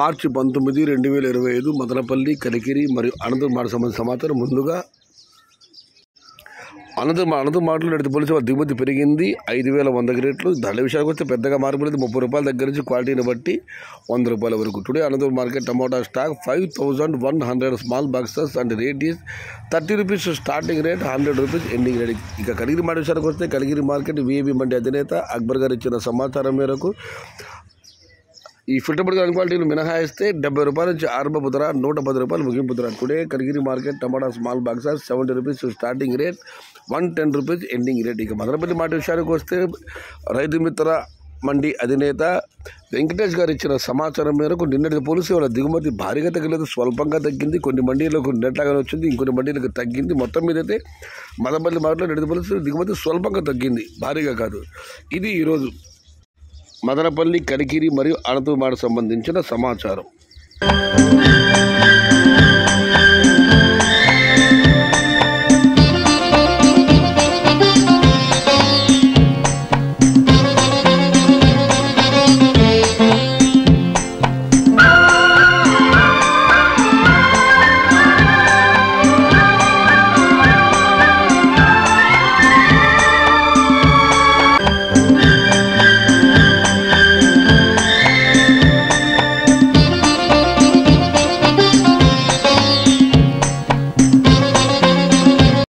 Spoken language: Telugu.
మార్చి 19, 2025 మదనపల్లి, కలికిరి మరియు అనంతపురం మాట సంబంధించిన సమాచారం. ముందుగా అనంతపురం మాటలు నడితే పోలీసు వాళ్ళ దిగుమతి పెరిగింది 5,100 రేట్లు. ధరల విషయానికి వస్తే పెద్దగా మార్పు లేదు. 30 రూపాయల దగ్గర నుంచి క్వాలిటీని బట్టి 100 రూపాయల వరకు. Today Anantapuram market tomato stock 5,100 small boxes and rate is 30 rupees starting rate, 100 rupees ending rate. ఇక కలిగిరి మాట విషయానికి వస్తే కలిగిరి మార్కెట్ విఐపి మండి అధినేత అక్బర్ గారు ఇచ్చిన సమాచారం మేరకు ఈ ఫిల్టర్ క్వాలిటీలు మినహాయిస్తే 70 రూపాయల నుంచి ఆరంభపు ధర, 110 రూపాయలు ముగింపు ధర. టుడే కలిగిరి మార్కెట్ టమాటా small boxes 70 rupees starting rate, 110 rupees ending rate. ఇక మదనపల్లి మాట విషయానికి వస్తే రైతు మిత్ర మండి అధినేత వెంకటేష్ గారు ఇచ్చిన సమాచారం మేరకు నిన్నటి పోలీసు వాళ్ళ దిగుమతి భారీగా తగ్గలేదు, స్వల్పంగా తగ్గింది. కొన్ని మండీలకు నెట్లాగానే వచ్చింది, ఇంకొన్ని మండీలకు తగ్గింది. మొత్తం మీద అయితే మదనపల్లి మార్కెట్లో నిన్నటి పోలీసు దిగుమతి స్వల్పంగా తగ్గింది, భారీగా కాదు. ఇది ఈరోజు మదనపల్లి, కలికిరి మరియు అనంతపురం మాట సంబంధించిన సమాచారం.